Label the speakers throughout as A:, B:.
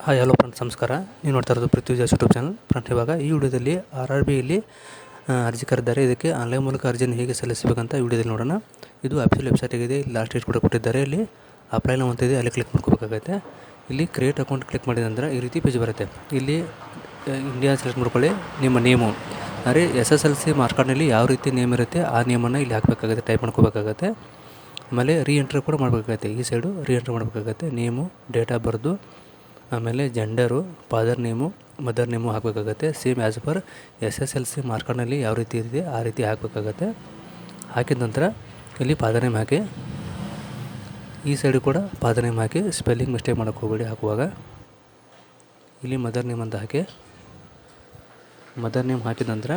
A: Hi hello friends, ನಮಸ್ಕಾರ. ನೀವು ನೋಡ್ತಾ ಇರೋದು ಪೃಥ್ವಿಜಾಸ್ ಯೂಟ್ಯೂಬ್ ಚಾನಲ್. ಫ್ರೆಂಡ್, ಇವಾಗ ಈ ವಿಡಿಯೋದಲ್ಲಿ RRBಯಲ್ಲಿ ಅರ್ಜಿ ಕರೆದಿದ್ದಾರೆ. ಇದಕ್ಕೆ ಆನ್ಲೈನ್ ಮೂಲಕ ಅರ್ಜಿಯನ್ನು ಹೇಗೆ ಸಲ್ಲಿಸಬೇಕಂತ ಈ ವಿಡಿಯೋದಲ್ಲಿ ನೋಡೋಣ. ಇದು ಅಫಿಷಿಯಲ್ ವೆಬ್ಸೈಟ್ ಆಗಿದೆ. ಇಲ್ಲಿ ಲಾಸ್ಟ್ ಡೇಟ್ ಕೂಡ ಕೊಟ್ಟಿದ್ದಾರೆ. ಇಲ್ಲಿ ಅಪ್ಲೈ ನೌ ಅಂತಿದೆ, ಅಲ್ಲಿ ಕ್ಲಿಕ್ ಮಾಡ್ಕೋಬೇಕಾಗುತ್ತೆ. ಇಲ್ಲಿ ಕ್ರಿಯೇಟ್ ಅಕೌಂಟ್ ಕ್ಲಿಕ್ ಮಾಡಿದ ನಂತರ ಈ ರೀತಿ ಪೇಜ್ ಬರುತ್ತೆ. ಇಲ್ಲಿ ಇಂಡಿಯಾ ಸೆಲೆಕ್ಟ್ ಮಾಡ್ಕೊಳ್ಳಿ. ನಿಮ್ಮ ನೇಮು ಅಂದರೆ SSLC ಮಾರ್ಕ್ಸ್ ಕಾರ್ಡ್ನಲ್ಲಿ ಯಾವ ರೀತಿ ನೇಮ್ ಇರುತ್ತೆ ಆ ನೇಮನ್ನು ಇಲ್ಲಿ ಹಾಕಬೇಕಾಗುತ್ತೆ, ಟೈಪ್ ಮಾಡ್ಕೋಬೇಕಾಗತ್ತೆ. ಆಮೇಲೆ ರೀಎಂಟ್ರಿ ಕೂಡ ಮಾಡಬೇಕಾಗತ್ತೆ. ಈ ಸೈಡು ರೀಎಂಟ್ರಿ ಮಾಡಬೇಕಾಗತ್ತೆ. ನೇಮು, ಡೇಟ್ ಆಫ್ ಬರ್ದು, ಆಮೇಲೆ gender, father name, mother name ಹಾಕಬೇಕಾಗತ್ತೆ. Same as per SSLC marks ಕಾರ್ಡ್ನಲ್ಲಿ ಯಾವ ರೀತಿ ಇದೆ ಆ ರೀತಿ ಹಾಕಬೇಕಾಗತ್ತೆ. ಹಾಕಿದ ನಂತರ ಇಲ್ಲಿ ಫಾದರ್ ನೇಮ್ ಹಾಕಿ, ಈ ಸೈಡು ಕೂಡ ಫಾದರ್ ನೇಮ್ ಹಾಕಿ. ಸ್ಪೆಲ್ಲಿಂಗ್ ಮಿಸ್ಟೇಕ್ ಮಾಡೋಕ್ಕೆ ಹೋಗಬೇಡಿ ಹಾಕುವಾಗ. ಇಲ್ಲಿ ಮದರ್ ನೇಮ್ ಅಂತ ಹಾಕಿ. ಮದರ್ ನೇಮ್ ಹಾಕಿದ ನಂತರ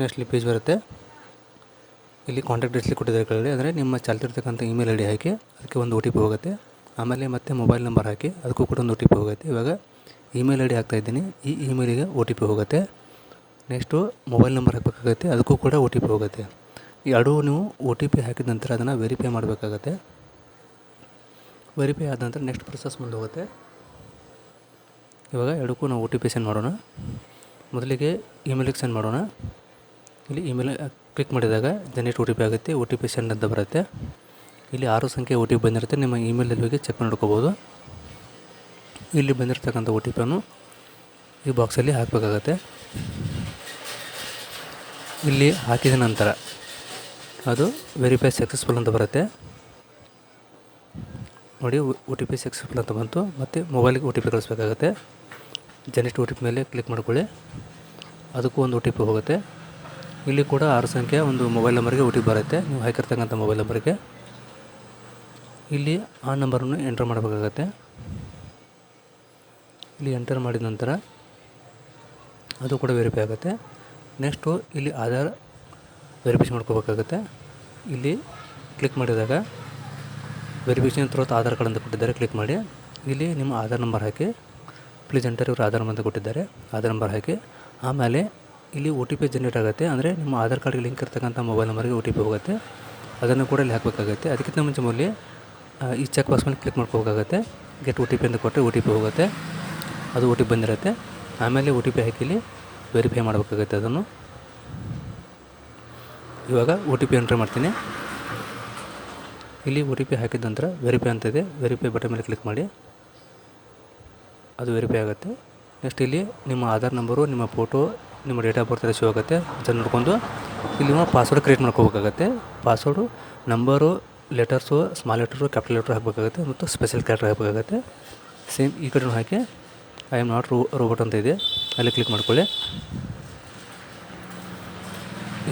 A: ನೆಕ್ಸ್ಟ್ ಇಲ್ಲಿ ಪೇಜ್ ಬರುತ್ತೆ. ಇಲ್ಲಿ ಕಾಂಟ್ಯಾಕ್ಟ್ ಡೀಟೇಲ್ಸ್ ಕೊಟ್ಟಿದ್ದಾರೆ ಕೆಳಗಡೆ, ಅಂದರೆ ನಿಮ್ಮ ಚಾಲ್ತಿರ್ತಕ್ಕಂಥ ಇಮೇಲ್ ID ಹಾಕಿ, ಅದಕ್ಕೆ ಒಂದು OTP ಹೋಗುತ್ತೆ. ಆಮೇಲೆ ಮತ್ತೆ ಮೊಬೈಲ್ ನಂಬರ್ ಹಾಕಿ, ಅದಕ್ಕೂ ಕೂಡ ಒಂದು OTP ಹೋಗುತ್ತೆ. ಇವಾಗ ಇಮೇಲ್ ID ಹಾಕ್ತಾಯಿದ್ದೀನಿ, ಈ ಇಮೇಲಿಗೆ OTP ಹೋಗುತ್ತೆ. ನೆಕ್ಸ್ಟು ಮೊಬೈಲ್ ನಂಬರ್ ಹಾಕಬೇಕಾಗತ್ತೆ, ಅದಕ್ಕೂ ಕೂಡ OTP ಹೋಗುತ್ತೆ. ಈ ಎರಡೂ ನೀವು OTP ಹಾಕಿದ ನಂತರ ಅದನ್ನು ವೆರಿಫೈ ಮಾಡಬೇಕಾಗತ್ತೆ. ವೆರಿಫೈ ಆದ ನಂತರ ನೆಕ್ಸ್ಟ್ ಪ್ರೊಸೆಸ್ ಮುಂದೆ ಹೋಗುತ್ತೆ. ಇವಾಗ ಎರಡಕ್ಕೂ ನಾವು OTP ಸೆಂಡ್ ಮಾಡೋಣ. ಮೊದಲಿಗೆ ಇಮೇಲಿಗೆ ಸೆಂಡ್ ಮಾಡೋಣ. ಇಲ್ಲಿ ಇಮೇಲ್ ಕ್ಲಿಕ್ ಮಾಡಿದಾಗ ಜನರೇಟ್ OTP ಆಗುತ್ತೆ. OTP ಸೆಂಡ್ ಅಂತ ಬರುತ್ತೆ. ಇಲ್ಲಿ 6 ಸಂಖ್ಯೆ OTP ಬಂದಿರುತ್ತೆ. ನಿಮ್ಮ ಇಮೇಲಲ್ಲಿ ಹೋಗಿ ಚೆಕ್ ಮಾಡ್ಕೋಬೋದು. ಇಲ್ಲಿ ಬಂದಿರತಕ್ಕಂಥ OTPಯನ್ನು ಈ ಬಾಕ್ಸಲ್ಲಿ ಹಾಕಬೇಕಾಗತ್ತೆ. ಇಲ್ಲಿ ಹಾಕಿದ ನಂತರ ಅದು ವೆರಿಫೈ ಸಕ್ಸಸ್ಫುಲ್ ಅಂತ ಬರುತ್ತೆ. ನೋಡಿ, OTP ಸಕ್ಸಸ್ಫುಲ್ ಅಂತ ಬಂತು. ಮತ್ತು ಮೊಬೈಲಿಗೆ OTP ಕಳಿಸ್ಬೇಕಾಗತ್ತೆ. ಜನರೇಟ್ OTP ಮೇಲೆ ಕ್ಲಿಕ್ ಮಾಡ್ಕೊಳ್ಳಿ. ಅದಕ್ಕೂ ಒಂದು OTP ಹೋಗುತ್ತೆ. ಇಲ್ಲಿ ಕೂಡ 6 ಸಂಖ್ಯೆ ಒಂದು ಮೊಬೈಲ್ ನಂಬರ್ಗೆ OTP ಬರುತ್ತೆ, ನೀವು ಹಾಕಿರ್ತಕ್ಕಂಥ ಮೊಬೈಲ್ ನಂಬರ್ಗೆ. ಇಲ್ಲಿ ಆ ನಂಬರನ್ನು ಎಂಟರ್ ಮಾಡಬೇಕಾಗತ್ತೆ. ಇಲ್ಲಿ ಎಂಟರ್ ಮಾಡಿದ ನಂತರ ಅದು ಕೂಡ ವೆರಿಫೈ ಆಗುತ್ತೆ. ನೆಕ್ಸ್ಟು ಇಲ್ಲಿ ಆಧಾರ್ ವೆರಿಫಿಕೇಷನ್ ಮಾಡ್ಕೋಬೇಕಾಗತ್ತೆ. ಇಲ್ಲಿ ಕ್ಲಿಕ್ ಮಾಡಿದಾಗ ವೆರಿಫಿಕೇಷನ್ ಥ್ರೂ ಆಧಾರ್ ಕಾರ್ಡ್ ಅಂತ ಕೊಟ್ಟಿದ್ದಾರೆ, ಕ್ಲಿಕ್ ಮಾಡಿ. ಇಲ್ಲಿ ನಿಮ್ಮ Aadhaar number hockey. Please enter ಇವರು ಆಧಾರ್ ನಂಬರ್ ಅಂತ ಕೊಟ್ಟಿದ್ದಾರೆ, ಆಧಾರ್ ನಂಬರ್ ಹಾಕಿ. ಆಮೇಲೆ ಇಲ್ಲಿ OTP ಜನರೇಟ್ ಆಗುತ್ತೆ, ಅಂದರೆ ನಿಮ್ಮ ಆಧಾರ್ ಕಾರ್ಡ್ಗೆ ಲಿಂಕ್ ಇರ್ತಕ್ಕಂಥ ಮೊಬೈಲ್ ನಂಬರ್ಗೆ OTP ಹೋಗುತ್ತೆ. ಅದನ್ನು ಕೂಡ ಇಲ್ಲಿ ಹಾಕಬೇಕಾಗತ್ತೆ. ಅದಕ್ಕಿಂತ ಮುಂಚೆ ಮೊದಲೇ ಈ ಚೆಕ್ ಬಾಕ್ಸ್ ಮೇಲೆ ಕ್ಲಿಕ್ ಮಾಡ್ಕೋಬೇಕಾಗತ್ತೆ. ಗೆಟ್ OTP ಅಂತ ಕೊಟ್ಟರೆ OTP ಹೋಗುತ್ತೆ, ಅದು OTP ಬಂದಿರುತ್ತೆ. ಆಮೇಲೆ OTP ಹಾಕಿ ಇಲ್ಲಿ ವೆರಿಫೈ ಮಾಡಬೇಕಾಗತ್ತೆ ಅದನ್ನು. ಇವಾಗ OTP ಎಂಟ್ರ್ ಮಾಡ್ತೀನಿ. ಇಲ್ಲಿ OTP ಹಾಕಿದ ನಂತರ ವೆರಿಫೈ ಅಂತಿದೆ, ವೆರಿಫೈ ಬಟನ್ ಮೇಲೆ ಕ್ಲಿಕ್ ಮಾಡಿ. ಅದು ವೆರಿಫೈ ಆಗುತ್ತೆ. ನೆಕ್ಸ್ಟ್ ಇಲ್ಲಿ ನಿಮ್ಮ ಆಧಾರ್ ನಂಬರು, ನಿಮ್ಮ ಫೋಟೋ, ನಿಮ್ಮ ಡೇಟ್ ಆಫ್ ಬರ್ತ್ ಎಲ್ಲ ಶೋ ಆಗುತ್ತೆ. ಅದನ್ನು ನೋಡಿಕೊಂಡು ಇಲ್ಲಿ ನೀವು ಪಾಸ್ವರ್ಡ್ ಕ್ರಿಯೇಟ್ ಮಾಡ್ಕೋಬೇಕಾಗತ್ತೆ. Password number, letters, small letter, capital letter ಹಾಕಬೇಕಾಗತ್ತೆ, ಮತ್ತು ಸ್ಪೆಷಲ್ ಕ್ಯಾರೆಕ್ಟರ್ ಹಾಕಬೇಕಾಗತ್ತೆ. ಸೇಮ್ ಈ ಕಡೆ ಹಾಕಿ ಐ ಆಮ್ ನಾಟ್ ರೋಬೋಟ್ ಅಂತ ಇದೆ, ಅಲ್ಲಿ ಕ್ಲಿಕ್ ಮಾಡ್ಕೊಳ್ಳಿ.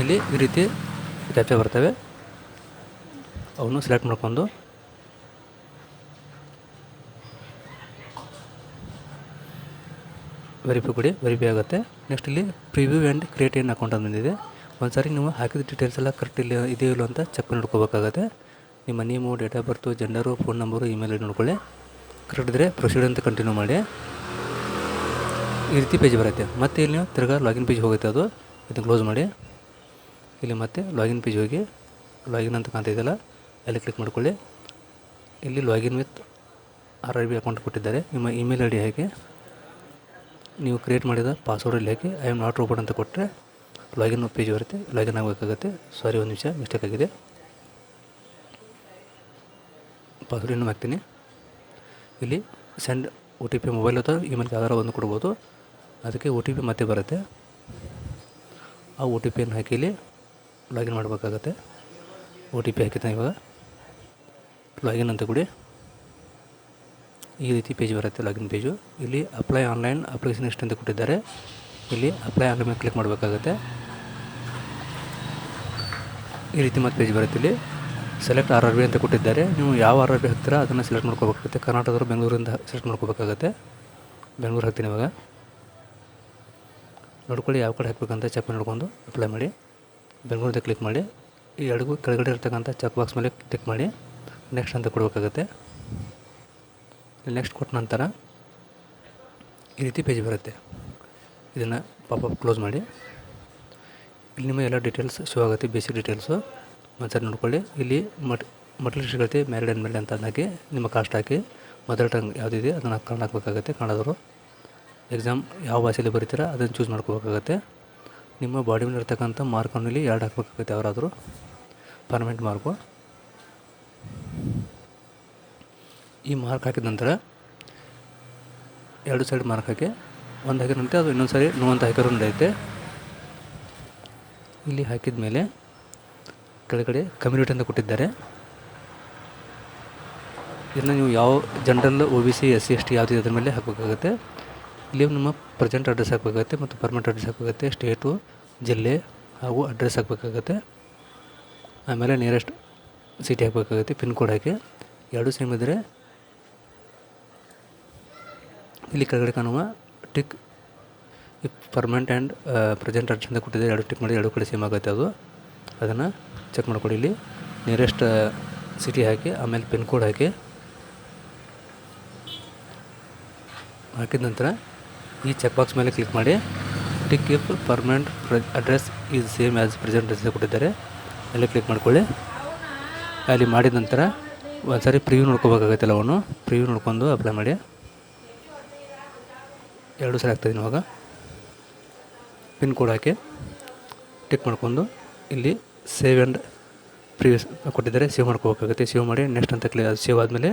A: ಇಲ್ಲಿ ಈ ರೀತಿ ಕ್ಯಾಪ್ಚರ್ ಬರ್ತವೆ, ಅವನ್ನು ಸೆಲೆಕ್ಟ್ ಮಾಡ್ಕೊಂಡು ವೆರಿಫೈ ಕೊಡಿ, ವೆರಿಫೈ ಆಗುತ್ತೆ. ನೆಕ್ಸ್ಟ್ ಇಲ್ಲಿ ಪ್ರಿವ್ಯೂ ಆ್ಯಂಡ್ ಕ್ರಿಯೇಟ್ ಏನು ಅಕೌಂಟ್ ಅಂತ ಬಂದಿದೆ. ಒಂದು ಸಾರಿ ನೀವು ಹಾಕಿದ ಡೀಟೇಲ್ಸ್ ಎಲ್ಲ ಕರೆಕ್ಟ್ ಇಲ್ಲಿ ಇದೆಯೋ ಇಲ್ಲ ಅಂತ ಚೆಕ್ ನೋಡ್ಕೋಬೇಕಾಗತ್ತೆ. ನಿಮ್ಮ name, date of birth, gender, phone number, email ID ನೋಡ್ಕೊಳ್ಳಿ. ಕರೆಕ್ಟ್ ಇದ್ದರೆ ಪ್ರೊಸೀಡ್ ಅಂತ ಕಂಟಿನ್ಯೂ ಮಾಡಿ. ಈ ರೀತಿ ಪೇಜ್ ಬರುತ್ತೆ. ಮತ್ತು ಇಲ್ಲಿ ನೀವು ತಿರ್ಗಾ ಲಾಗಿನ್ ಪೇಜ್ ಹೋಗುತ್ತೆ, ಅದು ಇದನ್ನು ಕ್ಲೋಸ್ ಮಾಡಿ. ಇಲ್ಲಿ ಮತ್ತೆ ಲಾಗಿನ್ ಪೇಜ್ ಹೋಗಿ ಲಾಗಿನ್ ಅಂತ ಕಾಣ್ತಿದ್ದಲ್ಲ, ಅಲ್ಲಿ ಕ್ಲಿಕ್ ಮಾಡ್ಕೊಳ್ಳಿ. ಇಲ್ಲಿ ಲಾಗಿನ್ ವಿತ್ RRB ಅಕೌಂಟ್ ಕೊಟ್ಟಿದ್ದಾರೆ. ನಿಮ್ಮ ಇಮೇಲ್ ID ಹಾಕಿ, ನೀವು ಕ್ರಿಯೇಟ್ ಮಾಡಿದ ಪಾಸ್ವರ್ಡಲ್ಲಿ ಹಾಕಿ ಐ ಆಮ್ ನಾಟ್ ರೋಬೋಟ್ ಅಂತ ಕೊಟ್ಟರೆ ಲಾಗಿನ್ ಪೇಜ್ ಬರುತ್ತೆ, ಲಾಗಿನ್ ಆಗಬೇಕಾಗತ್ತೆ. ಸಾರಿ, ಒಂದು ನಿಮಿಷ ಮಿಸ್ಟೇಕ್ ಆಗಿದೆ. ಪಾಸ್ವರ್ಡ್ ಇನ್ನೂ ಹಾಕ್ತೀನಿ. ಇಲ್ಲಿ ಸೆಂಡ್ OTP ಮೊಬೈಲ್ ಅಥವಾ ಇಮೇಲ್ಗೆ ಯಾವ್ದಾರ ಒಂದು ಕೊಡ್ಬೋದು, ಅದಕ್ಕೆ OTP ಮತ್ತೆ ಬರುತ್ತೆ. ಆ OTPಯನ್ನು ಹಾಕಿ ಇಲ್ಲಿ ಲಾಗಿನ್ ಮಾಡಬೇಕಾಗತ್ತೆ. OTP ಹಾಕಿದ್ದಾನೆ, ಇವಾಗ ಲಾಗಿನ್ ಅಂತ ಕೊಡಿ. ಈ ರೀತಿ ಪೇಜ್ ಬರುತ್ತೆ, ಲಾಗಿನ್ ಪೇಜು. ಇಲ್ಲಿ ಅಪ್ಲೈ ಆನ್ಲೈನ್ ಅಪ್ಲಿಕೇಶನ್ ಎಷ್ಟು ಅಂತ ಕೊಟ್ಟಿದ್ದಾರೆ. ಇಲ್ಲಿ ಅಪ್ಲೈ ಆನ್ಲೈನ್ ಮೇಲೆ ಕ್ಲಿಕ್ ಮಾಡಬೇಕಾಗತ್ತೆ. ಈ ರೀತಿ ಮತ್ತೆ ಪೇಜ್ ಬರುತ್ತೆ. ಇಲ್ಲಿ ಸೆಲೆಕ್ಟ್ RRB ಅಂತ ಕೊಟ್ಟಿದ್ದಾರೆ. ನೀವು ಯಾವ RRB ಹಾಕ್ತೀರಾ ಅದನ್ನು ಸೆಲೆಕ್ಟ್ ಮಾಡ್ಕೋಬೇಕಾಗುತ್ತೆ. ಕರ್ನಾಟಕದವರು ಬೆಂಗಳೂರಿಂದ ಸೆಲೆಕ್ಟ್ ಮಾಡ್ಕೋಬೇಕಾಗತ್ತೆ. ಬೆಂಗಳೂರು ಹಾಕ್ತೀನಿ. ಇವಾಗ ನೋಡ್ಕೊಳ್ಳಿ ಯಾವ ಕಡೆ ಹಾಕಬೇಕಂತ ಚೆಕ್ ನೋಡ್ಕೊಂಡು ಅಪ್ಲೈ ಮಾಡಿ. ಬೆಂಗಳೂರಿಂದ ಕ್ಲಿಕ್ ಮಾಡಿ. ಈ ಎರಡಕ್ಕೂ ಕೆಳಗಡೆ ಇರ್ತಕ್ಕಂಥ ಚೆಕ್ ಬಾಕ್ಸ್ ಮೇಲೆ ಕ್ಲಿಕ್ ಮಾಡಿ ನೆಕ್ಸ್ಟ್ ಅಂತ ಕೊಡಬೇಕಾಗತ್ತೆ. ನೆಕ್ಸ್ಟ್ ಕೊಟ್ಟ ನಂತರ ಈ ರೀತಿ ಪೇಜ್ ಬರುತ್ತೆ. ಇದನ್ನು ಪಾಪಪ್ ಕ್ಲೋಸ್ ಮಾಡಿ. ಇಲ್ಲಿ ನಿಮ್ಮ ಎಲ್ಲ ಡೀಟೇಲ್ಸ್ ಶೋ ಆಗುತ್ತೆ, ಬೇಸಿಕ್ ಡೀಟೇಲ್ಸು. ಒಂದು ಸರಿ ನೋಡ್ಕೊಳ್ಳಿ. ಇಲ್ಲಿ ಮಕ್ಕಳ ಶಿಕ್ಷಕತೆ ಮ್ಯಾರಿಡ್ ಆ್ಯಂಡ್ ಮ್ಯಾರಿಡ್ ಅಂತ ಹಾಕಿ ನಿಮ್ಮ ಕಾಸ್ಟ್ ಹಾಕಿ ಮದರ್ ಟಂಗ್ ಯಾವುದಿದೆ ಅದನ್ನು ಕನ್ನಡ ಹಾಕಬೇಕಾಗತ್ತೆ. ಕನ್ನಡದವರು ಎಕ್ಸಾಮ್ ಯಾವ ಭಾಷೆಯಲ್ಲಿ ಬರೀತೀರ ಅದನ್ನು ಚೂಸ್ ಮಾಡ್ಕೋಬೇಕಾಗತ್ತೆ. ನಿಮ್ಮ ಬಾಡಿ ಮೇಲೆ ಇರ್ತಕ್ಕಂಥ ಮಾರ್ಕಲ್ಲಿ 2 ಹಾಕಬೇಕಾಗತ್ತೆ, ಯಾರಾದರೂ ಪರ್ಮನೆಂಟ್ ಮಾರ್ಕು. ಈ ಮಾರ್ಕ್ ಹಾಕಿದ ನಂತರ 2 ಸೈಡ್ ಮಾರ್ಕ್ ಹಾಕಿ ಒಂದು ಹಾಕಿದ ನಂತರ ಅದು ಇನ್ನೊಂದು ಸಾರಿ ನೋ ಅಂತ ಹಾಕಿರೋ ನಡೆಯುತ್ತೆ. ಇಲ್ಲಿ ಹಾಕಿದ ಮೇಲೆ ಕೆಳಗಡೆ ಕಮ್ಯುನಿಟಿ ಅಂತ ಕೊಟ್ಟಿದ್ದಾರೆ. ಇದನ್ನು ನೀವು ಯಾವ ಜನರಲ್ OBC SC ST ಯಾವುದಿದೆ ಅದ್ರ ಮೇಲೆ ಹಾಕಬೇಕಾಗುತ್ತೆ. ಇಲ್ಲಿ ನಿಮ್ಮ ಪ್ರೆಸೆಂಟ್ ಅಡ್ರೆಸ್ ಹಾಕಬೇಕಾಗುತ್ತೆ ಮತ್ತು ಪರ್ಮನೆಂಟ್ ಅಡ್ರೆಸ್ ಹಾಕಬೇಕಾಗುತ್ತೆ. ಸ್ಟೇಟು, ಜಿಲ್ಲೆ ಹಾಗೂ ಅಡ್ರೆಸ್ ಹಾಕಬೇಕಾಗುತ್ತೆ. ಆಮೇಲೆ ನಿಯರೆಸ್ಟ್ ಸಿಟಿ ಹಾಕಬೇಕಾಗುತ್ತೆ. ಪಿನ್ ಕೋಡ್ ಹಾಕಿ 2 ಸೇಮ್ ಇದ್ದರೆ ಇಲ್ಲಿ ಕೆಳಗಡೆ ಕಾಣುವ tick if permanent and present address ಅಂತ ಕೊಟ್ಟಿದ್ದಾರೆ. 2 ಟಿಕ್ ಮಾಡಿ 2 ಕಡೆ ಸೇಮ್ ಆಗುತ್ತೆ. ಅದನ್ನು ಚೆಕ್ ಮಾಡ್ಕೊಳ್ಳಿ. ಇಲ್ಲಿ ನಿಯರೆಸ್ಟ್ ಸಿಟಿ ಹಾಕಿ ಆಮೇಲೆ ಪಿನ್ ಕೋಡ್ ಹಾಕಿದ ನಂತರ ಈ ಚೆಕ್ ಬಾಕ್ಸ್ ಮೇಲೆ ಕ್ಲಿಕ್ ಮಾಡಿ tick if permanent address is same as present address ಕೊಟ್ಟಿದ್ದಾರೆ. ಅಲ್ಲಿ ಕ್ಲಿಕ್ ಮಾಡ್ಕೊಳ್ಳಿ. ಅಲ್ಲಿ ಮಾಡಿದ ನಂತರ ಒಂದು ಸಾರಿ ಪ್ರಿವ್ಯೂ ನೋಡ್ಕೋಬೇಕಾಗತ್ತೆ. ಎಲ್ಲವನ್ನು ಪ್ರಿವ್ಯೂ ನೋಡ್ಕೊಂಡು ಅಪ್ಲೈ ಮಾಡಿ. 2 ಸರಿ ಆಗ್ತಾಯಿದ್ದೀನಿ. ಇವಾಗ ಪಿನ್ ಕೋಡ್ ಹಾಕಿ ಟಿಕ್ ಮಾಡ್ಕೊಂಡು ಇಲ್ಲಿ ಸೇವ್ ಆ್ಯಂಡ್ ಪ್ರಿವ್ಯೂಸ್ ಕೊಟ್ಟಿದ್ದಾರೆ. ಸೇವ್ ಮಾಡ್ಕೋಬೇಕಾಗುತ್ತೆ. ಸೇವ್ ಮಾಡಿ ನೆಕ್ಸ್ಟ್ ಅಂತ ಸೇವ್ ಆದಮೇಲೆ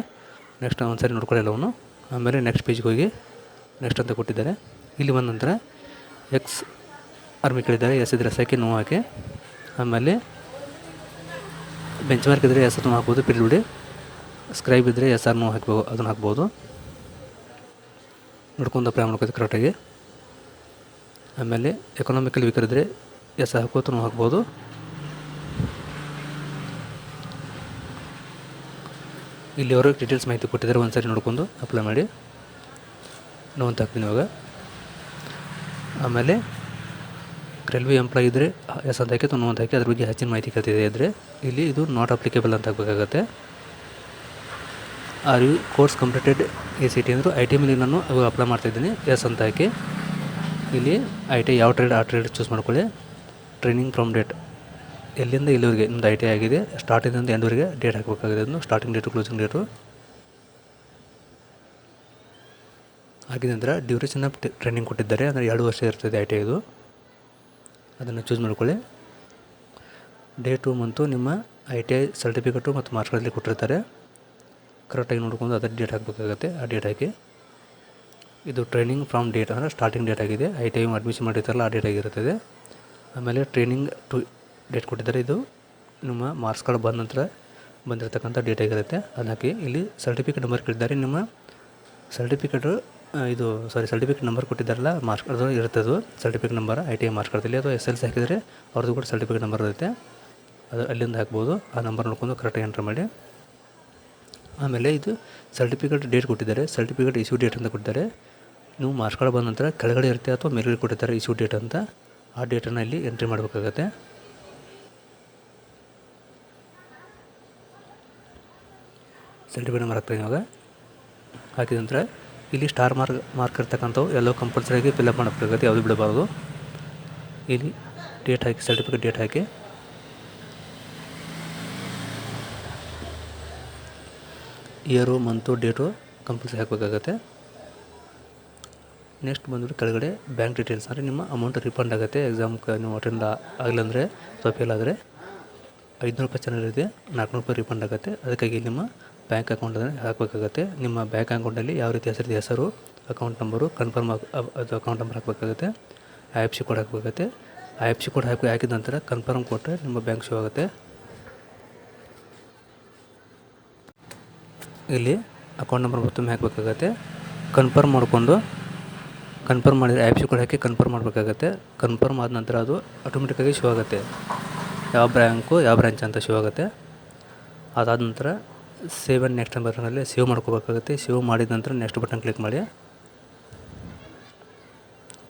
A: ನೆಕ್ಸ್ಟ್ ಒಂದು ಸಾರಿ ನೋಡ್ಕೊಳ್ಳಿ ಎಲ್ಲವನ್ನು. ಆಮೇಲೆ ನೆಕ್ಸ್ಟ್ ಪೇಜ್ಗೆ ಹೋಗಿ ನೆಕ್ಸ್ಟ್ ಅಂತ ಕೊಟ್ಟಿದ್ದಾರೆ. ಇಲ್ಲಿ ಬಂದ ನಂತರ ಎಕ್ಸ್ ಆರ್ಮಿ ಕೇಳಿದ್ದಾರೆ. ಎಸ್ ಇದ್ದರೆ ಹಾಕಿ ನೋ ಹಾಕಿ ಆಮೇಲೆ ಬೆಂಚ್ ಮಾರ್ಕ್ ಇದ್ದರೆ ಎಸ್ ನೋ ಹಾಕ್ಬೋದು, ಬಿಡಿ. ಸ್ಕ್ರೈಬ್ ಇದ್ದರೆ SR ನೋ ಹಾಕ್ಬೋದು, ಅದನ್ನು ಹಾಕ್ಬೋದು. ನೋಡ್ಕೊಂಡು ಅಪ್ಲೈ ಮಾಡ್ಕೋದು ಕರೆಕ್ಟಾಗಿ. ಆಮೇಲೆ ಎಕನಾಮಿಕಲ್ ವೀಕರ್ ಇದ್ದರೆ ಎಸ್ ಹಾಕೋದು, ನೋ ಹಾಕ್ಬೋದು. ಇಲ್ಲಿ ಅವರು ಡೀಟೇಲ್ಸ್ ಮಾಹಿತಿ ಕೊಟ್ಟಿದ್ದಾರೆ. ಒಂದು ಸಾರಿ ನೋಡ್ಕೊಂಡು ಅಪ್ಲೈ ಮಾಡಿ. ನೋ ಅಂತ ಹಾಕ್ತೀನಿ ಇವಾಗ. ಆಮೇಲೆ ರೈಲ್ವೆ ಎಂಪ್ಲಾಯ್ ಇದ್ದರೆ ಎಸ್ ಅಂತ ಹಾಕಿ ನೋ ಅಂತ ಹಾಕಿ ಅದ್ರ ಬಗ್ಗೆ ಹೆಚ್ಚಿನ ಮಾಹಿತಿ ಕೇಳ್ತಿದೆ ಇದ್ದರೆ ಇಲ್ಲಿ ಇದು ನಾಟ್ ಅಪ್ಲಿಕೇಬಲ್ ಅಂತ ಹಾಕಬೇಕಾಗತ್ತೆ. Are you course completed ACT ಅಂದರು IT ಮೇಲೆ ನಾನು ಇವಾಗ ಅಪ್ಲೈ ಮಾಡ್ತಾಯಿದ್ದೀನಿ. ಎಸ್ ಅಂತ ಹಾಕಿ ಇಲ್ಲಿ IT ಯಾವ ಟ್ರೇಡ್ ಆ ಟ್ರೇಡ್ ಚೂಸ್ ಮಾಡ್ಕೊಳ್ಳಿ. ಟ್ರೈನಿಂಗ್ ಫ್ರಮ್ ಡೇಟ್ ಎಲ್ಲಿಂದ ಇಲ್ಲಿವರೆಗೆ ನಿಮ್ಮದು IT ಆಗಿದೆ, ಸ್ಟಾರ್ಟಿಂಗಿಂದ ಎಂಡ್ವರೆಗೆ ಡೇಟ್ ಹಾಕಬೇಕಾಗಿದೆ. ಅದನ್ನು ಸ್ಟಾರ್ಟಿಂಗ್ ಡೇಟು ಕ್ಲೋಸಿಂಗ್ ಡೇಟು ಹಾಕಿದ ನಂತರ ಡ್ಯೂರೇಷನ್ ಆಫ್ ಟ್ರೈನಿಂಗ್ ಕೊಟ್ಟಿದ್ದಾರೆ. ಅಂದರೆ 2 ವರ್ಷ ಇರ್ತದೆ IT ಇದು. ಅದನ್ನು ಚೂಸ್ ಮಾಡ್ಕೊಳ್ಳಿ. ಡೇಟು ಮಂತು ನಿಮ್ಮ ITI ಸರ್ಟಿಫಿಕೇಟು ಮತ್ತು ಮಾರ್ಕ್ಸ್ಗಳಲ್ಲಿ ಕೊಟ್ಟಿರ್ತಾರೆ. ಕರೆಕ್ಟಾಗಿ ನೋಡ್ಕೊಂಡು ಅದರ ಡೇಟ್ ಹಾಕಬೇಕಾಗತ್ತೆ. ಆ ಡೇಟ್ ಹಾಕಿ ಇದು ಟ್ರೈನಿಂಗ್ ಫ್ರಮ್ ಡೇಟ್ ಅಂದರೆ ಸ್ಟಾರ್ಟಿಂಗ್ ಡೇಟ್ ಆಗಿದೆ. ITI ಅಡ್ಮಿಷನ್ ಮಾಡಿರ್ತಾರಲ್ಲ ಆ ಡೇಟ್ ಆಗಿರುತ್ತದೆ. ಆಮೇಲೆ ಟ್ರೈನಿಂಗ್ ಟು ಡೇಟ್ ಕೊಟ್ಟಿದ್ದಾರೆ. ಇದು ನಿಮ್ಮ ಮಾರ್ಕ್ಸ್ ಕಾರ್ಡ್ ಬಂದ ನಂತರ ಬಂದಿರತಕ್ಕಂಥ ಡೇಟ್ ಆಗಿರುತ್ತೆ. ಅದನ್ನ ಹಾಕಿ ಇಲ್ಲಿ ಸರ್ಟಿಫಿಕೇಟ್ ನಂಬರ್ ಕೇಳಿದ್ದಾರೆ. ನಿಮ್ಮ ಸರ್ಟಿಫಿಕೇಟು ಸರ್ಟಿಫಿಕೇಟ್ ನಂಬರ್ ಕೊಟ್ಟಿದ್ದಾರಲ್ಲ ಮಾರ್ಕ್ಸ್ ಕಾರ್ಡ್ ಇರ್ತದೆ. ಸರ್ಟಿಫಿಕೇಟ್ ನಂಬರ್ ITI ಮಾರ್ಕ್ಸ್ ಕಾರ್ಡಲ್ಲಿ ಅಥವಾ SLC ಹಾಕಿದರೆ ಅವ್ರದ್ದು ಕೂಡ ಸರ್ಟಿಫಿಕೇಟ್ ನಂಬರ್ ಇರುತ್ತೆ. ಅದು ಅಲ್ಲಿಂದ ಹಾಕ್ಬೋದು. ಆ ನಂಬರ್ ನೋಡ್ಕೊಂಡು ಕರೆಕ್ಟಾಗಿ ಎಂಟ್ರ್ ಮಾಡಿ. ಆಮೇಲೆ ಇದು ಸರ್ಟಿಫಿಕೇಟ್ ಡೇಟ್ ಕೊಟ್ಟಿದ್ದಾರೆ. ಸರ್ಟಿಫಿಕೇಟ್ ಇಶ್ಯೂ ಡೇಟ್ ಅಂತ ಕೊಟ್ಟಿದ್ದಾರೆ. ನೀವು ಮಾರ್ಕ್ಸ್ ಕಾರ್ಡ್ ಬಂದ ನಂತರ ಕೆಳಗಡೆ ಇರುತ್ತೆ ಅಥವಾ ಮೇಲ್ಗಡೆ ಕೊಟ್ಟಿರ್ತಾರೆ ಇಶ್ಯೂ ಡೇಟ್ ಅಂತ. ಆ ಡೇಟನ್ನು ಇಲ್ಲಿ ಎಂಟ್ರಿ ಮಾಡಬೇಕಾಗತ್ತೆ. ಸರ್ಟಿಫಿಕೇಟ್ ನಂಬರ್ ಹಾಕ್ತೀನಿ ಇವಾಗ. ಹಾಕಿದ ನಂತರ ಇಲ್ಲಿ ಸ್ಟಾರ್ ಮಾರ್ಕ್ ಇರ್ತಕ್ಕಂಥವು ಎಲ್ಲೋ ಕಂಪಲ್ಸರಿಯಾಗಿ ಫಿಲ್ಅಪ್ ಮಾಡಬೇಕಾಗುತ್ತೆ, ಯಾವುದು ಬಿಡಬಾರ್ದು. ಇಲ್ಲಿ ಡೇಟ್ ಹಾಕಿ ಸರ್ಟಿಫಿಕೇಟ್ ಡೇಟ್ ಹಾಕಿ ಇಯರು ಮಂತು ಡೇಟು ಕಂಪಲ್ಸರಿ ಹಾಕಬೇಕಾಗತ್ತೆ. ನೆಕ್ಸ್ಟ್ ಬಂದುಬಿಟ್ಟು ಕೆಳಗಡೆ ಬ್ಯಾಂಕ್ ಡೀಟೇಲ್ಸ್ ಅಂದರೆ ನಿಮ್ಮ ಅಮೌಂಟ್ ರಿಫಂಡ್ ಆಗುತ್ತೆ. ಎಕ್ಸಾಮ್ಗೆ ನೀವು ಅಟೆಂಡ್ ಆಗಲಂದರೆ ಅಥವಾ ಫೇಲ್ ಆದರೆ 500 ರೂಪಾಯಿ ಚಾನಲ್ ಇದೆ, 400 ರೂಪಾಯಿ ರಿಫಂಡ್ ಆಗುತ್ತೆ. ಅದಕ್ಕಾಗಿ ನಿಮ್ಮ ಬ್ಯಾಂಕ್ ಅಕೌಂಟನ್ನು ಹಾಕಬೇಕಾಗತ್ತೆ. ನಿಮ್ಮ ಬ್ಯಾಂಕ್ ಅಕೌಂಟಲ್ಲಿ ಯಾವ ರೀತಿ ಹೆಸರು, ಅಕೌಂಟ್ ನಂಬರು ಕನ್ಫರ್ಮ್ ಅದು ಅಕೌಂಟ್ ನಂಬರ್ ಹಾಕಬೇಕಾಗುತ್ತೆ. IFSC ಕೋಡ್ ಹಾಕಬೇಕಾಗುತ್ತೆ. IFSC ಕೋಡ್ ಹಾಕಿದ ನಂತರ ಕನ್ಫರ್ಮ್ ಕೊಟ್ಟರೆ ನಿಮ್ಮ ಬ್ಯಾಂಕ್ ಶೋ ಆಗುತ್ತೆ. ಇಲ್ಲಿ ಅಕೌಂಟ್ ನಂಬರ್ ಮತ್ತೊಮ್ಮೆ ಹಾಕಬೇಕಾಗತ್ತೆ. ಕನ್ಫರ್ಮ್ ಮಾಡಿಕೊಂಡು ಕನ್ಫರ್ಮ್ ಮಾಡಿದರೆ IFSC ಕೋಡ್ ಹಾಕಿ ಕನ್ಫರ್ಮ್ ಮಾಡಬೇಕಾಗತ್ತೆ. ಕನ್ಫರ್ಮ್ ಆದ ನಂತರ ಅದು ಆಟೋಮೆಟಿಕ್ಕಾಗಿ ಶೋ ಆಗುತ್ತೆ, ಯಾವ ಬ್ಯಾಂಕು ಯಾವ ಬ್ರಾಂಚ್ ಅಂತ ಶೋ ಆಗುತ್ತೆ. ಅದಾದ ನಂತರ ಸೇವ್ ಆ್ಯಂಡ್ ನೆಕ್ಸ್ಟ್ ಬಟನಲ್ಲಿ ಸೇವ್ ಮಾಡ್ಕೋಬೇಕಾಗುತ್ತೆ. ಸೇವ್ ಮಾಡಿದ ನಂತರ ನೆಕ್ಸ್ಟ್ ಬಟನ್ ಕ್ಲಿಕ್ ಮಾಡಿ.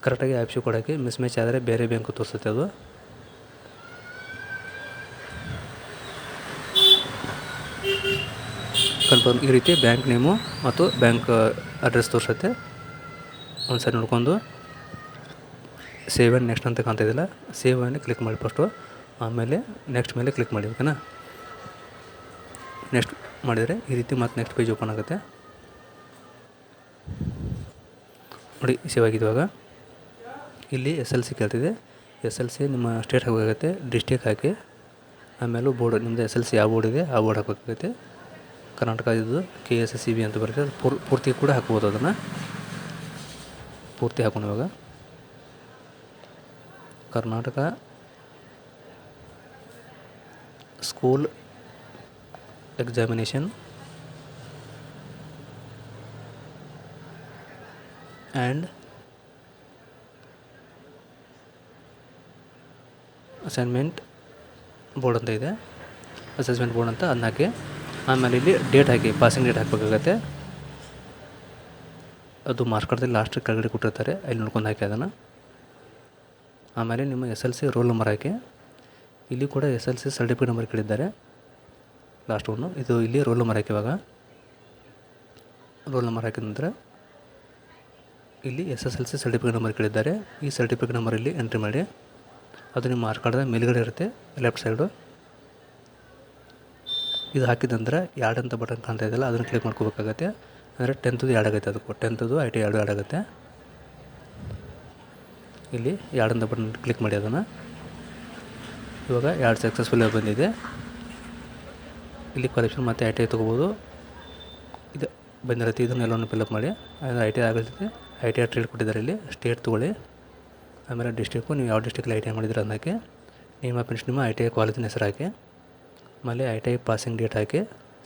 A: ಕರೆಕ್ಟಾಗಿ IFSC ಕೋಡ್ ಹಾಕಿ ಮಿಸ್ ಆದರೆ ಬೇರೆ ಬ್ಯಾಂಕು ತೋರಿಸುತ್ತೆ ಅದು. ಕನ್ಫರ್ಮ್ ಈ ರೀತಿ ಬ್ಯಾಂಕ್ ನೇಮು ಮತ್ತು ಬ್ಯಾಂಕ್ ಅಡ್ರೆಸ್ ತೋರಿಸುತ್ತೆ. ಒಂದು ಸಾರಿ ನೋಡ್ಕೊಂಡು ಸೇವ್ ಆ್ಯಂಡ್ ನೆಕ್ಸ್ಟ್ ಅಂತ ಕಾಣ್ತಾಯಿದ್ದಿಲ್ಲ, ಸೇವ್ ಆ್ಯಂಡ್ ಕ್ಲಿಕ್ ಮಾಡಿ ಫಸ್ಟು. ಆಮೇಲೆ ನೆಕ್ಸ್ಟ್ ಮೇಲೆ ಕ್ಲಿಕ್ ಮಾಡಿ, ಓಕೆನಾ. ನೆಕ್ಸ್ಟ್ ಮಾಡಿದರೆ ಈ ರೀತಿ ಮತ್ತೆ ನೆಕ್ಸ್ಟ್ ಪೇಜ್ ಓಪನ್ ಆಗುತ್ತೆ ನೋಡಿ. ಸೇವ್ ಆಗಿದ್ದಾಗ ಇಲ್ಲಿ SLC ಕೇಳ್ತಿದೆ. SLC ನಿಮ್ಮ ಸ್ಟೇಟ್ ಹಾಕಬೇಕಾಗತ್ತೆ, ಡಿಸ್ಟ್ರಿಕ್ಟ್ ಹಾಕಿ, ಆಮೇಲೆ ಬೋರ್ಡ್ ನಿಮ್ಮದು SLC ಯಾವ ಬೋರ್ಡ್ ಇದೆ ಆ ಬೋರ್ಡ್ ಹಾಕಬೇಕಾಗತ್ತೆ. ಕರ್ನಾಟಕ ಇದು KSCB ಅಂತ ಬರುತ್ತೆ, ಪೂರ್ತಿ ಕೂಡ ಹಾಕ್ಬೋದು. ಅದನ್ನು ಪೂರ್ತಿ ಹಾಕೋಣ. ಇವಾಗ Karnataka school examination and assignment board ಅಂತ ಇದೆ, ಅಸೆಸ್ಮೆಂಟ್ ಬೋರ್ಡ್ ಅಂತ ಅದನ್ನ ಹಾಕಿ. ಆಮೇಲೆ ಇಲ್ಲಿ ಡೇಟ್ ಹಾಕಿ, ಪಾಸಿಂಗ್ ಡೇಟ್ ಹಾಕಬೇಕಾಗತ್ತೆ. ಅದು ಮಾರ್ಕ್ಸ್ ಕಾರ್ಡ್ದಲ್ಲಿ ಲಾಸ್ಟ್ ಕೆಳಗಡೆ ಕೊಟ್ಟಿರ್ತಾರೆ, ಅಲ್ಲಿ ನೋಡ್ಕೊಂಡು ಹಾಕಿ ಅದನ್ನು. ಆಮೇಲೆ ನಿಮ್ಮ SLC ರೋಲ್ ನಂಬರ್ ಹಾಕಿ. ಇಲ್ಲಿ ಕೂಡ SLC ಸರ್ಟಿಫಿಕೇಟ್ ನಂಬರ್ ಕೇಳಿದ್ದಾರೆ, ಲಾಸ್ಟ್ ಒಂದು. ಇದು ಇಲ್ಲಿ ರೋಲ್ ನಂಬರ್ ಹಾಕಿ. ಇವಾಗ ರೋಲ್ ನಂಬರ್ ಹಾಕಿದ ನಂತರ ಇಲ್ಲಿ SSLC ಸರ್ಟಿಫಿಕೇಟ್ ನಂಬರ್ ಕೇಳಿದ್ದಾರೆ. ಈ ಸರ್ಟಿಫಿಕೇಟ್ ನಂಬರ್ ಇಲ್ಲಿ ಎಂಟ್ರಿ ಮಾಡಿ. ಅದು ನಿಮ್ಮ ಮಾರ್ಕ್ಸ್ ಕಾರ್ಡ್ದ ಮೇಲ್ಗಡೆ ಇರುತ್ತೆ, ಲೆಫ್ಟ್ ಸೈಡು. ಇದು ಹಾಕಿದ ನಂತರ ಆ್ಯಡ್ ಅಂತ ಬಟನ್ ಕಾಣ್ತಾ ಇದೆಯಲ್ಲ, ಅದನ್ನು ಕ್ಲಿಕ್ ಮಾಡ್ಕೋಬೇಕಾಗತ್ತೆ. ಅಂದರೆ 10th ಆ್ಯಡ್ ಆಗುತ್ತೆ, ಅದಕ್ಕೂ 10th IT ಎರಡು ಆ್ಯಡ್ ಆಗುತ್ತೆ. ಇಲ್ಲಿ ಆ್ಯಡ್ ಅಂತ ಬಟನ್ ಕ್ಲಿಕ್ ಮಾಡಿ ಅದನ್ನು. ಇವಾಗ ಆ್ಯಡ್ ಸಕ್ಸಸ್ಫುಲ್ ಬಂದಿದೆ. ಇಲ್ಲಿ ಕ್ವಾಲಿಫಿಕೇಷನ್ ಮತ್ತು ITI ತೊಗೋಬೋದು. ಇದು ಬಂದಿರುತ್ತೆ, ಇದನ್ನೆಲ್ಲವನ್ನು ಫಿಲಪ್ ಮಾಡಿ. ಅದು ITI ಆಗುತ್ತೆ, ITI ಟ್ರೇಡ್ ಕೊಟ್ಟಿದ್ದಾರೆ. ಇಲ್ಲಿ ಸ್ಟೇಟ್ ತೊಗೊಳ್ಳಿ, ಆಮೇಲೆ ಡಿಸ್ಟ್ರಿಕ್ಕು ನೀವು ಯಾವ ಡಿಸ್ಟ್ರಿಕ್ಟಲ್ಲಿ ITI ಮಾಡಿದ್ರೆ ಅದಕ್ಕೆ ನೇಮ್ ಆಫ್ ನಿಮ್ಮ ITI ಕಾಲೇಜಿನ ಹೆಸರು ಹಾಕಿ. ಆಮೇಲೆ ITI ಪಾಸಿಂಗ್ ಡೇಟ್ ಹಾಕಿ.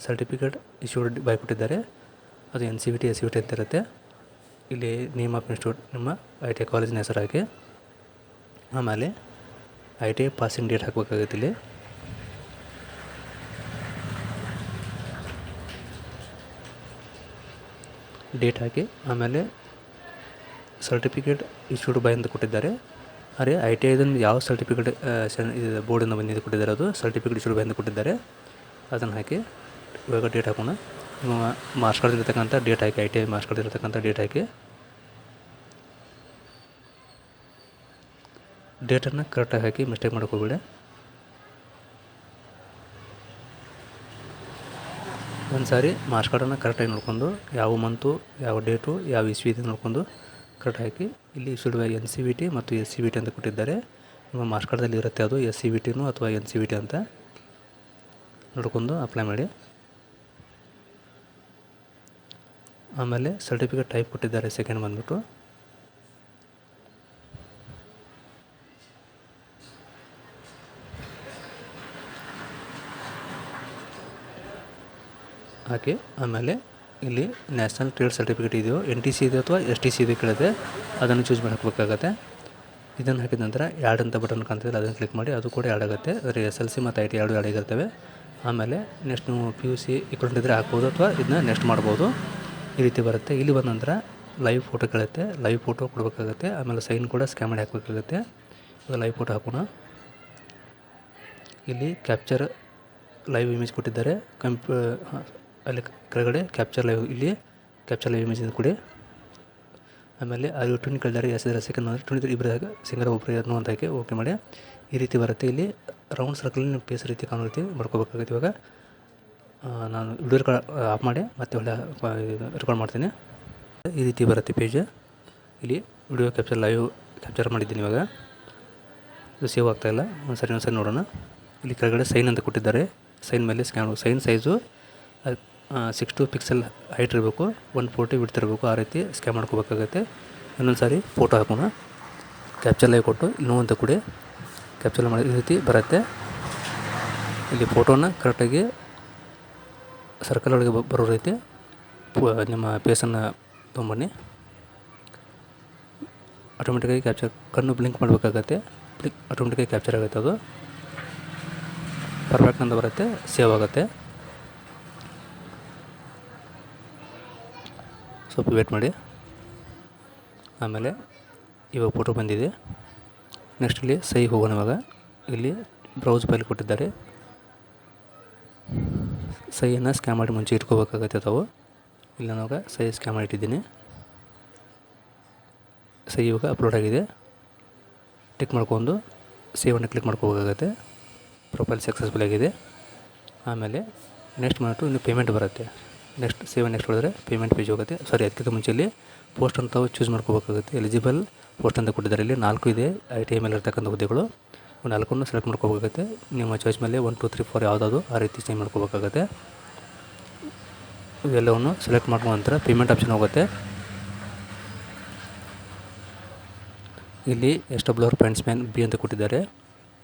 A: ಸರ್ಟಿಫಿಕೇಟ್ ಇಶ್ಯೂಡ್ ಬೈ ಕೊಟ್ಟಿದ್ದಾರೆ, ಅದು NCVT SCVT ಅಂತ ಇರುತ್ತೆ. ಇಲ್ಲಿ ನೇಮ್ ಆಫ್ ಇನ್ಸ್ಟಿಟ್ಯೂಟ್ ನಿಮ್ಮ ITI ಕಾಲೇಜಿನ ಹೆಸರು ಹಾಕಿ. ಆಮೇಲೆ ITI ಪಾಸಿಂಗ್ ಡೇಟ್ ಹಾಕಬೇಕಾಗುತ್ತೆ. ಇಲ್ಲಿ ಡೇಟ್ ಹಾಕಿ. ಆಮೇಲೆ ಸರ್ಟಿಫಿಕೇಟ್ ಇಶ್ಯೂಡ್ ಬೈ ಅಂತ ಕೊಟ್ಟಿದ್ದಾರೆ, ಅರೆ ITI ಇದನ್ನು ಯಾವ ಸರ್ಟಿಫಿಕೇಟ್ ಇದು ಬೋರ್ಡಿಂದ ಬಂದಿದ್ದು ಕೊಟ್ಟಿದ್ದಾರೆ, ಅದು ಸರ್ಟಿಫಿಕೇಟ್ ಇಶ್ಯೂಡ್ ಬೈ ಅಂತ ಕೊಟ್ಟಿದ್ದಾರೆ, ಅದನ್ನು ಹಾಕಿ. ಇವಾಗ ಡೇಟ್ ಹಾಕೋಣ. ನಿಮ್ಮ ಮಾರ್ಕ್ಸ್ ಕಾರ್ಡ್ ಇರತಕ್ಕಂಥ ಡೇಟ್ ಹಾಕಿ, ITI ಮಾರ್ಕ್ಸ್ ಕಾರ್ಡ್ ಇರತಕ್ಕಂಥ ಡೇಟ್ ಹಾಕಿ. ಡೇಟನ್ನು ಕರೆಕ್ಟಾಗಿ ಹಾಕಿ, ಮಿಸ್ಟೇಕ್ ಮಾಡ್ಕೋಬೇಡಿ. ಒಂದು ಸಾರಿ ಮಾರ್ಕ್ಸ್ ಕಾರ್ಡನ್ನು ಕರೆಕ್ಟಾಗಿ ನೋಡ್ಕೊಂಡು ಯಾವ ಮಂತು, ಯಾವ ಡೇಟು, ಯಾವ ಇಸ್ವಿ ಇದೆ ನೋಡ್ಕೊಂಡು ಕರೆಕ್ಟ್ ಹಾಕಿ. ಇಲ್ಲಿ ಇಶ್ಯೂಡ್ ಬೈ NCVT ಮತ್ತು SCVT ಅಂತ ಕೊಟ್ಟಿದ್ದಾರೆ. ನಿಮ್ಮ ಮಾರ್ಕ್ಸ್ ಕಾರ್ಡ್ದಲ್ಲಿ ಇರುತ್ತೆ, ಅದು SCVTನೂ ಅಥವಾ NCVT ಅಂತ ನೋಡ್ಕೊಂಡು ಅಪ್ಲೈ ಮಾಡಿ. ಆಮೇಲೆ ಸರ್ಟಿಫಿಕೇಟ್ ಟೈಪ್ ಕೊಟ್ಟಿದ್ದಾರೆ, ಸೆಕೆಂಡ್ ಬಂದ್ಬಿಟ್ಟು ಹಾಕಿ. ಆಮೇಲೆ ಇಲ್ಲಿ ನ್ಯಾಷನಲ್ ಟ್ರೇಡ್ ಸರ್ಟಿಫಿಕೇಟ್ ಇದೆಯೋ NTC ಇದೆ ಅಥವಾ STC ಇದೆ ಕೇಳಿದೆ, ಅದನ್ನು ಚೂಸ್ ಮಾಡಿ ಹಾಕಬೇಕಾಗತ್ತೆ. ಇದನ್ನು ಹಾಕಿದ ನಂತರ ಆ್ಯಡ್ ಅಂತ ಬಟನ್ ಕಾಣ್ತಿದ್ರೆ ಅದನ್ನು ಕ್ಲಿಕ್ ಮಾಡಿ, ಅದು ಕೂಡ ಆ್ಯಡ್ ಆಗುತ್ತೆ. ಅದರ SLC ಮತ್ತು ITI ಎರಡು ಆ್ಯಡ್ ಆಗಿರ್ತವೆ. ಆಮೇಲೆ ನೆಕ್ಸ್ಟ್ ನೀವು PUC ಅಕೌಂಟ್ ಇದ್ದರೆ ಹಾಕ್ಬೋದು ಅಥವಾ ಇದನ್ನ ನೆಕ್ಸ್ಟ್ ಮಾಡ್ಬೋದು. ಈ ರೀತಿ ಬರುತ್ತೆ. ಇಲ್ಲಿ ಬಂದ ನಂತರ ಲೈವ್ ಫೋಟೋ ಕೇಳುತ್ತೆ, ಲೈವ್ ಫೋಟೋ ಕೊಡಬೇಕಾಗತ್ತೆ. ಆಮೇಲೆ ಸೈನ್ ಕೂಡ ಸ್ಕ್ಯಾನ್ ಮಾಡಿ ಹಾಕಬೇಕಾಗುತ್ತೆ. ಇವಾಗ ಲೈವ್ ಫೋಟೋ ಹಾಕೋಣ. ಇಲ್ಲಿ ಕ್ಯಾಪ್ಚರ್ ಲೈವ್ ಇಮೇಜ್ ಕೊಟ್ಟಿದ್ದಾರೆ, ಅಲ್ಲಿ ಕೆಳಗಡೆ ಕ್ಯಾಪ್ಚರ್ ಲೈವ್, ಇಲ್ಲಿ ಕ್ಯಾಪ್ಚರ್ ಲೈವ್ ಇಮೇಜ್ ಕೊಡಿ. ಆಮೇಲೆ ಅಲ್ಲಿ 20 ಕೇಳಿದ್ದಾರೆ, ಸೆಕೆಂಡ್ ಅಂದರೆ 23 ಇಬ್ಬರಾಗ ಸಿಂಗರ್ ಒಬ್ಬರು ಯಾರನ್ನೂ ಅಂತ ಹಾಕಿ ಓಕೆ ಮಾಡಿ. ಈ ರೀತಿ ಬರುತ್ತೆ. ಇಲ್ಲಿ ರೌಂಡ್ ಸರ್ಕಲ್ ನೀವು ಪೇಸ್ ರೀತಿ ಕಾಣೋ ರೀತಿ ಮಾಡ್ಕೋಬೇಕಾಗುತ್ತೆ. ಇವಾಗ ನಾನು ವಿಡಿಯೋ ಆಫ್ ಮಾಡಿ ಮತ್ತೆ ಒಳ್ಳೆ ರೆಕಾರ್ಡ್ ಮಾಡ್ತೀನಿ. ಈ ರೀತಿ ಬರುತ್ತೆ ಪೇಜ್. ಇಲ್ಲಿ ವಿಡಿಯೋ ಲೈವ್ ಕ್ಯಾಪ್ಚರ್ ಮಾಡಿದ್ದೀನಿ. ಇವಾಗ ಇದು ಸೇವ್ ಆಗ್ತಾಯಿಲ್ಲ, ಒಂದು ಸರಿ ನೋಡೋಣ. ಇಲ್ಲಿ ಕೆಳಗಡೆ ಸೈನ್ ಅಂತ ಕೊಟ್ಟಿದ್ದಾರೆ, ಸೈನ್ ಮೇಲೆ scan. Sign size 62 pixel height ಇರಬೇಕು, 140 ವಿಡ್ತ್ ಇರಬೇಕು. ಆ ರೀತಿ ಸ್ಕ್ಯಾನ್ ಮಾಡ್ಕೋಬೇಕಾಗತ್ತೆ. ಇನ್ನೊಂದು ಸಾರಿ ಫೋಟೋ ಹಾಕೋಣ. ಕ್ಯಾಪ್ಚರ್ ಲೈವ್ ಕೊಟ್ಟು ಇನ್ನೂ ಅಂತ ಕೊಡಿ, ಕ್ಯಾಪ್ಚರ್ ಮಾಡಿ. ಈ ರೀತಿ ಬರುತ್ತೆ. ಇಲ್ಲಿ ಫೋಟೋನ ಕರೆಕ್ಟಾಗಿ ಸರ್ಕಲ್ ಒಳಗೆ ಬರೋ ರೀತಿ ನಿಮ್ಮ ಫೇಸನ್ನು ತೊಗೊಂಬನ್ನಿ. ಆಟೋಮೆಟಿಕಾಗಿ ಕ್ಯಾಪ್ಚರ್, ಕಣ್ಣು ಬ್ಲಿಂಕ್ ಮಾಡಬೇಕಾಗತ್ತೆ, ಆಟೋಮೆಟಿಕಾಗಿ ಕ್ಯಾಪ್ಚರ್ ಆಗುತ್ತೆ. ಅದು ಪರ್ಫೆಕ್ಟ್ ಅಂತ ಬರುತ್ತೆ, ಸೇವ್ ಆಗುತ್ತೆ. ಸ್ವಲ್ಪ ವೇಟ್ ಮಾಡಿ. ಆಮೇಲೆ ಇವಾಗ ಫೋಟೋ ಬಂದಿದೆ. ನೆಕ್ಸ್ಟ್ ಇಲ್ಲಿ ಸಹಿ ಹೋಗೋಣ. ಇವಾಗ ಇಲ್ಲಿ ಬ್ರೌಸ್ ಫೈಲ್ ಕೊಟ್ಟಿದ್ದಾರೆ, ಸಹಿಯನ್ನು ಸ್ಕ್ಯಾನ್ ಮಾಡಿ ಮುಂಚೆ ಇಟ್ಕೋಬೇಕಾಗತ್ತೆ ತಾವು. ಇಲ್ಲಿ ನಾನು ಸಹಿ ಸ್ಕ್ಯಾನ್ ಮಾಡಿ ಇಟ್ಟಿದ್ದೀನಿ. ಸಹಿ ಇವಾಗ ಅಪ್ಲೋಡ್ ಆಗಿದೆ. ಟಿಕ್ ಮಾಡ್ಕೊಂಡು ಸೇವನ್ನು ಕ್ಲಿಕ್ ಮಾಡ್ಕೋಬೇಕಾಗತ್ತೆ. ಪ್ರೊಫೈಲ್ ಸಕ್ಸಸ್ಫುಲ್ ಆಗಿದೆ. ಆಮೇಲೆ ನೆಕ್ಸ್ಟ್ ಮಾಡಿಬಿಟ್ಟು ಇನ್ನು ಪೇಮೆಂಟ್ ಬರುತ್ತೆ. ನೆಕ್ಸ್ಟ್ ಹೊಡೆದ್ರೆ ಪೇಮೆಂಟ್ ಪೇಜ್ ಹೋಗುತ್ತೆ. ಅದಕ್ಕಿಂತ ಮುಂಚೆ ಇಲ್ಲಿ ಪೋಸ್ಟ್ ಅಂತ ಚೂಸ್ ಮಾಡ್ಕೋಬೇಕಾಗುತ್ತೆ. ಎಲಿಜಿಬಲ್ ಪೋಸ್ಟ್ ಅಂತ ಕೊಟ್ಟಿದ್ದಾರೆ. ಇಲ್ಲಿ 4 ಇದೆ ITI ಮೇಲೆ ಇರ್ತಕ್ಕಂಥ ಹುದ್ದೆಗಳು. 4 ಸೆಲೆಕ್ಟ್ ಮಾಡ್ಕೋಬೇಕಾಗುತ್ತೆ. ನಿಮ್ಮ ಚಾಯ್ಸ್ ಮೇಲೆ 1 2 3 4 ಯಾವುದಾದ್ರು ಆ ರೀತಿ ಚೇಂಜ್ ಮಾಡ್ಕೋಬೇಕಾಗುತ್ತೆ. ಇವೆಲ್ಲವನ್ನು ಸೆಲೆಕ್ಟ್ ಮಾಡ್ಕೊಂಡ ನಂತರ ಪೇಮೆಂಟ್ ಆಪ್ಷನ್ ಹೋಗುತ್ತೆ. ಇಲ್ಲಿ SWR ಪ್ಯಾಂಟ್ಸ್ಮ್ಯಾನ್ B ಅಂತ ಕೊಟ್ಟಿದ್ದಾರೆ,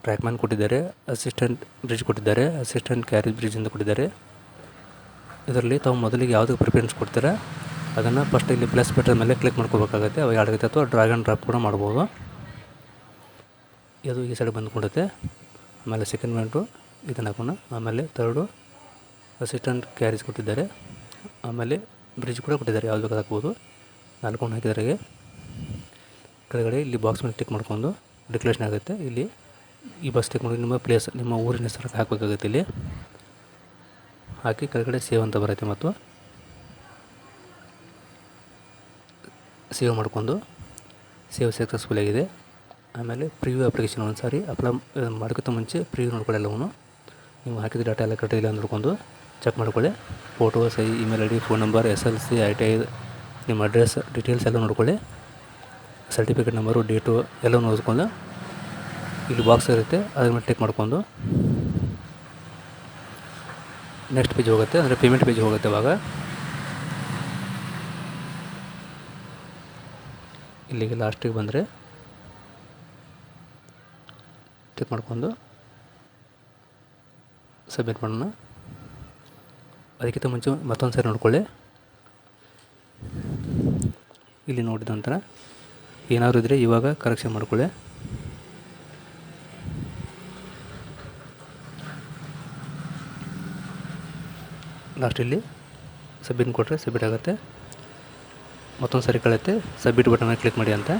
A: ಟ್ರ್ಯಾಕ್ಮ್ಯಾನ್ ಕೊಟ್ಟಿದ್ದಾರೆ, ಅಸಿಸ್ಟೆಂಟ್ ಬ್ರಿಡ್ಜ್ ಕೊಟ್ಟಿದ್ದಾರೆ, ಅಸಿಸ್ಟೆಂಟ್ ಕ್ಯಾರೇಜ್ ಬ್ರಿಡ್ಜ್ ಅಂತ ಕೊಟ್ಟಿದ್ದಾರೆ. ಇದರಲ್ಲಿ ತಾವು ಮೊದಲಿಗೆ ಯಾವುದಕ್ಕೆ ಪ್ರಿಫರೆನ್ಸ್ ಕೊಡ್ತಾರೆ ಅದನ್ನು ಫಸ್ಟ್ ಇಲ್ಲಿ ಪ್ಲಸ್ ಬಟನ್ ಮೇಲೆ ಕ್ಲಿಕ್ ಮಾಡ್ಕೋಬೇಕಾಗುತ್ತೆ. ಅವಾಗ ಆಗುತ್ತೆ ಅಥವಾ ಡ್ರ್ಯಾಗ್ ಆ್ಯಂಡ್ ಡ್ರಾಪ್ ಕೂಡ ಮಾಡ್ಬೋದು. ಇದು ಈ ಸೈಡ್ ಬಂದುಕೊಡುತ್ತೆ. ಆಮೇಲೆ ಸೆಕೆಂಡ್ ಮ್ಯಾಟು ಇದನ್ನು ಹಾಕೋಣ. ಆಮೇಲೆ ಥರ್ಡು ಅಸಿಸ್ಟೆಂಟ್ ಕ್ಯಾರೇಜ್ ಕೊಟ್ಟಿದ್ದಾರೆ. ಆಮೇಲೆ ಬ್ರಿಡ್ಜ್ ಕೂಡ ಕೊಟ್ಟಿದ್ದಾರೆ, ಯಾವ್ದು ಬೇಕಾದ್ರೆ ಹಾಕ್ಬೋದು. 4 ಹಾಕಿದ್ರಾಗೆ ಕೆಳಗಡೆ ಇಲ್ಲಿ ಬಾಕ್ಸ್ ಮೇಲೆ ಟಿಕ್ ಮಾಡ್ಕೊಂಡು ಡಿಕ್ಲೇಷನ್ ಆಗುತ್ತೆ. ಇಲ್ಲಿ ಈ ಬಾಕ್ಸ್ ಟಿಕ್ ಮಾಡಿ ನಿಮ್ಮ ಊರಿನ ಹೆಸರು ಹಾಕಬೇಕಾಗುತ್ತೆ. ಇಲ್ಲಿ ಹಾಕಿ ಕೆಳಗಡೆ ಸೇವ್ ಅಂತ ಬರುತ್ತೆ ಮತ್ತು ಸೇವ್ ಮಾಡ್ಕೊಂಡು ಸೇವ್ ಸಕ್ಸಸ್ಫುಲ್ ಆಗಿದೆ. ಆಮೇಲೆ ಪ್ರಿವ್ಯೂ ಅಪ್ಲಿಕೇಶನ್ ಒಂದು ಸಾರಿ ಮಾಡೋಕ್ಕಿಂತ ಮುಂಚೆ ಪ್ರಿವ್ಯೂ ನೋಡ್ಕೊಳ್ಳಿ. ಎಲ್ಲವೂ ನೀವು ಹಾಕಿದ ಡಾಟಾ ಎಲ್ಲ ಕರೆಕ್ಟ್ ಇಲ್ಲ ನೋಡ್ಕೊಂಡು ಚೆಕ್ ಮಾಡ್ಕೊಳ್ಳಿ. ಫೋಟೋ, ಸಹಿ, email ID, phone number, SLC, ITI, ನಿಮ್ಮ ಅಡ್ರೆಸ್ ಡೀಟೇಲ್ಸ್ ಎಲ್ಲ ನೋಡ್ಕೊಳ್ಳಿ. ಸರ್ಟಿಫಿಕೇಟ್ ನಂಬರು, ಡೇಟು ಎಲ್ಲ ನೋಡ್ಕೊಂಡು ಇಲ್ಲಿ ಬಾಕ್ಸ್ ಇರುತ್ತೆ, ಅದ್ರ ಮೇಲೆ ಟಿಕ್ ಮಾಡ್ಕೊಂಡು ನೆಕ್ಸ್ಟ್ ಪೇಜ್ ಹೋಗುತ್ತೆ, ಅಂದರೆ ಪೇಮೆಂಟ್ ಪೇಜ್ ಹೋಗುತ್ತೆ. ಇವಾಗ ಇಲ್ಲಿಗೆ ಲಾಸ್ಟಿಗೆ ಬಂದರೆ ಟಿಕ್ ಮಾಡ್ಕೊಂಡು ಸಬ್ಮಿಟ್ ಮಾಡೋಣ. ಅದಕ್ಕಿಂತ ಮುಂಚೆ ಮತ್ತೊಂದು ಸಾರಿ ನೋಡ್ಕೊಳ್ಳಿ. ಇಲ್ಲಿ ನೋಡಿದ ನಂತರ ಏನಾದರೂ ಇದ್ದರೆ ಇವಾಗ ಕರೆಕ್ಷನ್ ಮಾಡ್ಕೊಳ್ಳಿ. ಲಾಸ್ಟಲ್ಲಿ ಸಬ್ಮಿಟ್ ಕೊಟ್ಟರೆ ಸಬ್ಮಿಟ್ ಆಗುತ್ತೆ. ಮತ್ತೊಂದು ಸಾರಿ ಕಳೆಯುತ್ತೆ. ಸಬ್ಮಿಟ್ ಬಟನ್ನ ಕ್ಲಿಕ್ ಮಾಡಿ ಅಂತ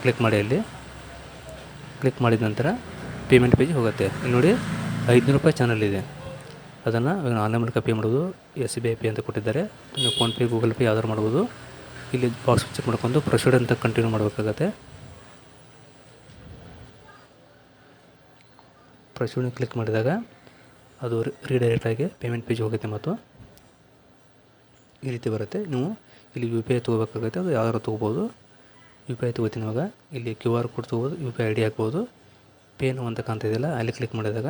A: ಕ್ಲಿಕ್ ಮಾಡಿ. ಅಲ್ಲಿ ಕ್ಲಿಕ್ ಮಾಡಿದ ನಂತರ ಪೇಮೆಂಟ್ ಪೇಜ್ ಹೋಗುತ್ತೆ. ಇಲ್ಲಿ ನೋಡಿ ₹500 ಚಾನಲ್ ಇದೆ. ಅದನ್ನು ಆನ್ಲೈನ್ ಮೂಲಕ ಪೇ ಮಾಡೋದು. SBI ಪೇ ಅಂತ ಕೊಟ್ಟಿದ್ದಾರೆ. ನೀವು ಫೋನ್ಪೇ, ಗೂಗಲ್ ಪೇ ಯಾವ್ದಾರು ಮಾಡ್ಬೋದು. ಇಲ್ಲಿ ಬಾಕ್ಸ್ ಚೆಕ್ ಮಾಡ್ಕೊಂಡು ಪ್ರೊಸೀಡ್ ಅಂತ ಕಂಟಿನ್ಯೂ ಮಾಡಬೇಕಾಗತ್ತೆ. ಪ್ರೊಸೀಡ್ ಕ್ಲಿಕ್ ಮಾಡಿದಾಗ ಅದು ರೀಡೈರೆಕ್ಟ್ ಆಗಿ ಪೇಮೆಂಟ್ ಪೇಜ್ ಹೋಗುತ್ತೆ ಮತ್ತು ಈ ರೀತಿ ಬರುತ್ತೆ. ನೀವು ಇಲ್ಲಿ UPI ತೊಗೋಬೇಕಾಗುತ್ತೆ. ಅದು ಯಾವ್ದಾರು ತೊಗೋಬೋದು. UPI ತೊಗೋತೀನಿ. ಇವಾಗ ಇಲ್ಲಿ QR ಕೋಡ್ ತೊಗೋಬೋದು, UPI ID ಹಾಕ್ಬೋದು. ಪೇ ನೋ ಅಂತ ಕಾಣ್ತಿದೆಯಲ್ಲ, ಅಲ್ಲಿ ಕ್ಲಿಕ್ ಮಾಡಿದಾಗ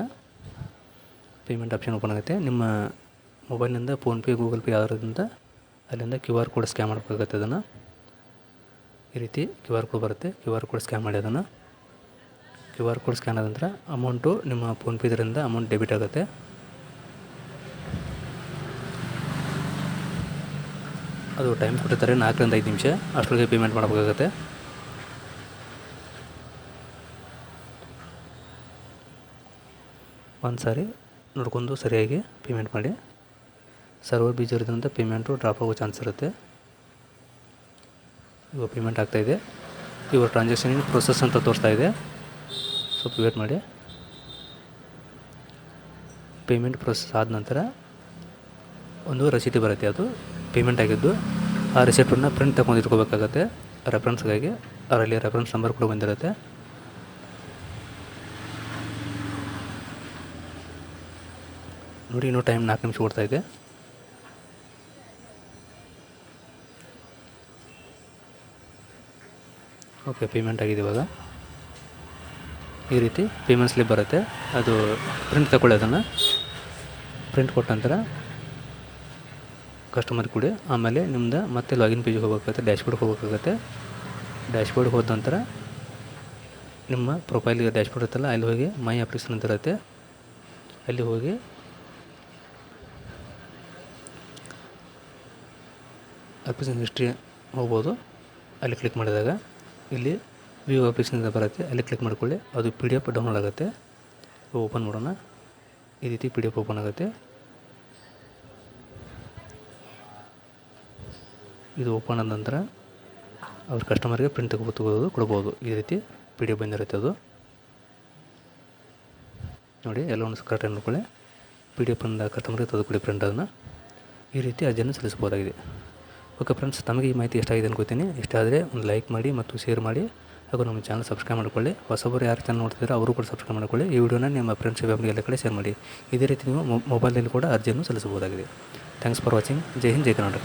A: ಪೇಮೆಂಟ್ ಆಪ್ಷನ್ ಓಪನ್ ಆಗುತ್ತೆ. ನಿಮ್ಮ ಮೊಬೈಲ್ನಿಂದ ಫೋನ್ಪೇ, ಗೂಗಲ್ ಪೇ ಯಾವ್ದಾದ್ರಿಂದ ಅಲ್ಲಿಂದ QR ಕೋಡ್ ಸ್ಕ್ಯಾನ್ ಮಾಡಬೇಕಾಗುತ್ತೆ. ಅದನ್ನು ಈ ರೀತಿ QR ಕೋಡ್ ಬರುತ್ತೆ. QR ಕೋಡ್ ಸ್ಕ್ಯಾನ್ ಮಾಡಿ ಅದನ್ನು QR ಕೋಡ್ ಸ್ಕ್ಯಾನ್ ಆದ ನಂತರ ಅಮೌಂಟು ನಿಮ್ಮ ಫೋನ್ಪೇ ಇದರಿಂದ ಅಮೌಂಟ್ ಡೆಬಿಟ್ ಆಗುತ್ತೆ. ಅದು ಟೈಮ್ ಕೊಟ್ಟಿರ್ತಾರೆ 4 ರಿಂದ 5 ನಿಮಿಷ. ಅಷ್ಟರೊಳಗೆ ಪೇಮೆಂಟ್ ಮಾಡಬೇಕಾಗುತ್ತೆ. ಒಂದು ಸಾರಿ ನೋಡ್ಕೊಂಡು ಸರಿಯಾಗಿ ಪೇಮೆಂಟ್ ಮಾಡಿ. ಸರ್ವರ್ ಬಿಜಿ ಇರೋದ್ರಿಂದ ಪೇಮೆಂಟು ಡ್ರಾಪ್ ಆಗೋ ಚಾನ್ಸ್ ಇರುತ್ತೆ. ಇವಾಗ ಪೇಮೆಂಟ್ ಆಗ್ತಾಯಿದೆ. ಇವಾಗ ಟ್ರಾನ್ಸಾಕ್ಷನ್ ಪ್ರೊಸೆಸ್ ಅಂತ ತೋರಿಸ್ತಾ ಇದೆ. ಸ್ವಲ್ಪ ವೇಟ್ ಮಾಡಿ. ಪೇಮೆಂಟ್ ಪ್ರೊಸೆಸ್ ಆದ ನಂತರ ಒಂದು ರಸೀದಿ ಬರುತ್ತೆ. ಅದು ಪೇಮೆಂಟ್ ಆಗಿದ್ದು ಆ ರಿಸಿಪ್ಟನ್ನು ಪ್ರಿಂಟ್ ತಗೊಂಡು ಇಟ್ಕೋಬೇಕಾಗತ್ತೆ ರೆಫರೆನ್ಸ್ಗಾಗಿ. ಅದರಲ್ಲಿ ರೆಫರೆನ್ಸ್ ನಂಬರ್ ಕೂಡ ಬಂದಿರುತ್ತೆ. ನೋಡಿ ಇನ್ನೂ ಟೈಮ್ 4 ನಿಮಿಷ ಕೊಡ್ತಾಯಿದೆ. ಓಕೆ, ಪೇಮೆಂಟ್ ಆಗಿದೆ. ಇವಾಗ ಈ ರೀತಿ ಪೇಮೆಂಟ್ ಸ್ಲಿಪ್ ಬರುತ್ತೆ. ಅದು ಪ್ರಿಂಟ್ ತಗೊಳ್ಳಿ. ಅದನ್ನು ಪ್ರಿಂಟ್ ಕೊಟ್ಟ ನಂತರ ಕಸ್ಟಮರ್ ಕೊಡಿ. ಆಮೇಲೆ ನಿಮ್ದು ಮತ್ತೆ ಲಾಗಿನ್ ಪೇಜಿಗೆ ಹೋಗಬೇಕಾಗುತ್ತೆ. ಡ್ಯಾಶ್ಬೋರ್ಡ್ಗೆ ಹೋಗಬೇಕಾಗುತ್ತೆ. ಡ್ಯಾಶ್ಬೋರ್ಡ್ಗೆ ಹೋದ ನಂತರ ನಿಮ್ಮ ಪ್ರೊಫೈಲಿಗೆ ಡ್ಯಾಶ್ಬೋರ್ಡ್ ಇರುತ್ತಲ್ಲ, ಅಲ್ಲಿ ಹೋಗಿ ಮೈ ಅಪ್ಲಿಕೇಶನ್ ಅಂತ ಇರುತ್ತೆ. ಅಲ್ಲಿ ಹೋಗಿ ಅಪ್ಲಿಕೇಶನ್ ಹಿಸ್ಟ್ರಿ ಹೋಗ್ಬೋದು. ಅಲ್ಲಿ ಕ್ಲಿಕ್ ಮಾಡಿದಾಗ ಇಲ್ಲಿ ವ್ಯೂ ಅಪ್ಲಿಕೇಶನ್ ಅಂತ ಬರುತ್ತೆ. ಅಲ್ಲಿ ಕ್ಲಿಕ್ ಮಾಡ್ಕೊಳ್ಳಿ. ಅದು PDF ಡೌನ್ಲೋಡ್ ಆಗುತ್ತೆ. ಓಪನ್ ಮಾಡೋಣ. ಈ ರೀತಿ PDF ಓಪನ್ ಆಗುತ್ತೆ. ಇದು ಓಪನ್ ಆದ ನಂತರ ಅವ್ರ ಕಸ್ಟಮರ್ಗೆ ಪ್ರಿಂಟ್ ತೆಗೆದು ಕೊಡ್ಬೋದು. ಈ ರೀತಿ PDF ಬಂದಿರುತ್ತೆ. ಅದು ನೋಡಿ ಎಲ್ಲವನ್ನು ಕರೆಕ್ಟಾಗಿ ನೋಡ್ಕೊಳ್ಳಿ. PDF ಬಂದ ಕಸ್ಟಮರ್ಗೆ ತೆಗೆದುಕೊಡಿ ಪ್ರಿಂಟ್. ಅದನ್ನು ಈ ರೀತಿ ಅರ್ಜಿಯನ್ನು ಸಲ್ಲಿಸಬಹುದಾಗಿದೆ. ಓಕೆ ಫ್ರೆಂಡ್ಸ್, ತಮಗೆ ಈ ಮಾಹಿತಿ ಇಷ್ಟ ಆಗಿದೆ ಅನ್ಕೋತೀನಿ. ಇಷ್ಟ ಆದರೆ ಒಂದು ಲೈಕ್ ಮಾಡಿ ಮತ್ತು ಶೇರ್ ಮಾಡಿ. ಹಾಗೂ ನಮ್ಮ ಚಾನಲ್ ಸಬ್ಸ್ಕ್ರೈಬ್ ಮಾಡಿಕೊಳ್ಳಿ. ಹೊಸಬರು ಯಾರು ಚಾನಲ್ ನೋಡ್ತಿದ್ದಾರೆ ಅವರು ಕೂಡ ಸಬ್ಸ್ಕ್ರೈಬ್ ಮಾಡಿಕೊಳ್ಳಿ. ಈ ವಿಡಿಯೋನ ನಿಮ್ಮ ಫ್ರೆಂಡ್ಸ್ ಫ್ಯಾಮಿಲಿ ಎಲ್ಲ ಕಡೆ ಶೇರ್ ಮಾಡಿ. ಇದೇ ರೀತಿ ನೀವು ಮೊಬೈಲ್ನಲ್ಲಿ ಕೂಡ ಅರ್ಜಿಯನ್ನು ಸಲ್ಲಿಸಬಹುದಾಗಿದೆ. Thanks for watching. Jai Hind, Jai Karnataka.